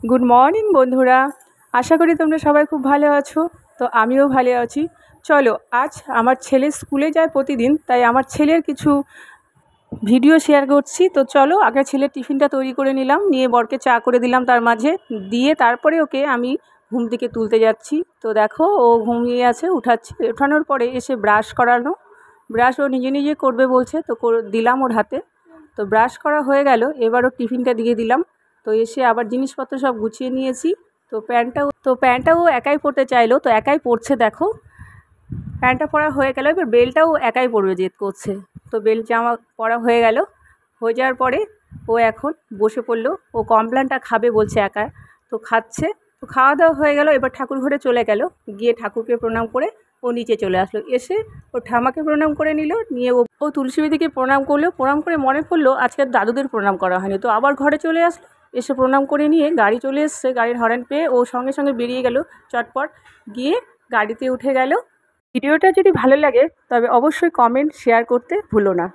Good morning বন্ধুরা, আশা করি তোমরা সবাই খুব ভালো আছো। তো আমিও ভালো আছি। চলো, আজ আমার ছেলে স্কুলে যায় প্রতিদিন, তাই আমার ছেলের কিছু ভিডিও শেয়ার করছি। তো চলো, আগে ছেলের টিফিনটা তৈরি করে নিলাম, নিয়ে বরকে চা করে দিলাম, তার মাঝে দিয়ে তারপরে ওকে আমি ঘুম থেকে তুলতে যাচ্ছি। তো দেখো, ও ঘুমিয়ে আছে, উঠাচ্ছি। ওঠানোর পরে এসে ব্রাশ করানো, ব্রাশ ও নিজে নিজে করবে বলছে, তো দিলাম ওর হাতে। তো ব্রাশ করা হয়ে গেল, এবার ওর টিফিনটা দিয়ে দিলাম। তো এসে আবার জিনিসপত্র সব গুছিয়ে নিয়েছি। তো প্যান্টটাও একাই পরতে চাইলো, তো একাই পরছে। দেখো, প্যান্টটা পরা হয়ে গেল, এবার বেলটাও একাই পরবে জেদ করছে। তো বেল জামা পরা হয়ে গেল, হয়ে যাওয়ার পরে ও এখন বসে পড়লো। ও কমপ্লেনটা খাবে বলছে একা, তো খাচ্ছে। তো খাওয়া দাওয়া হয়ে গেল, এবার ঠাকুর ঘরে চলে গেল, গিয়ে ঠাকুরকে প্রণাম করে ও নিচে চলে আসলো। এসে ও ঠামাকে প্রণাম করে নিল, নিয়ে ও তুলসী দিদিকে প্রণাম করলো। প্রণাম করে মনে পড়লো আজকে দাদুদের প্রণাম করা হয়নি, তো আবার ঘরে চলে আসলো। এসে প্রণাম করে নিয়ে গাড়ি চলে এসছে, গাড়ির হর্ন পেয়ে ও সঙ্গে সঙ্গে বেরিয়ে গেল, চটপট গিয়ে গাড়িতে উঠে গেল। ভিডিওটা যদি ভালো লাগে তবে অবশ্যই কমেন্ট শেয়ার করতে ভুলো না।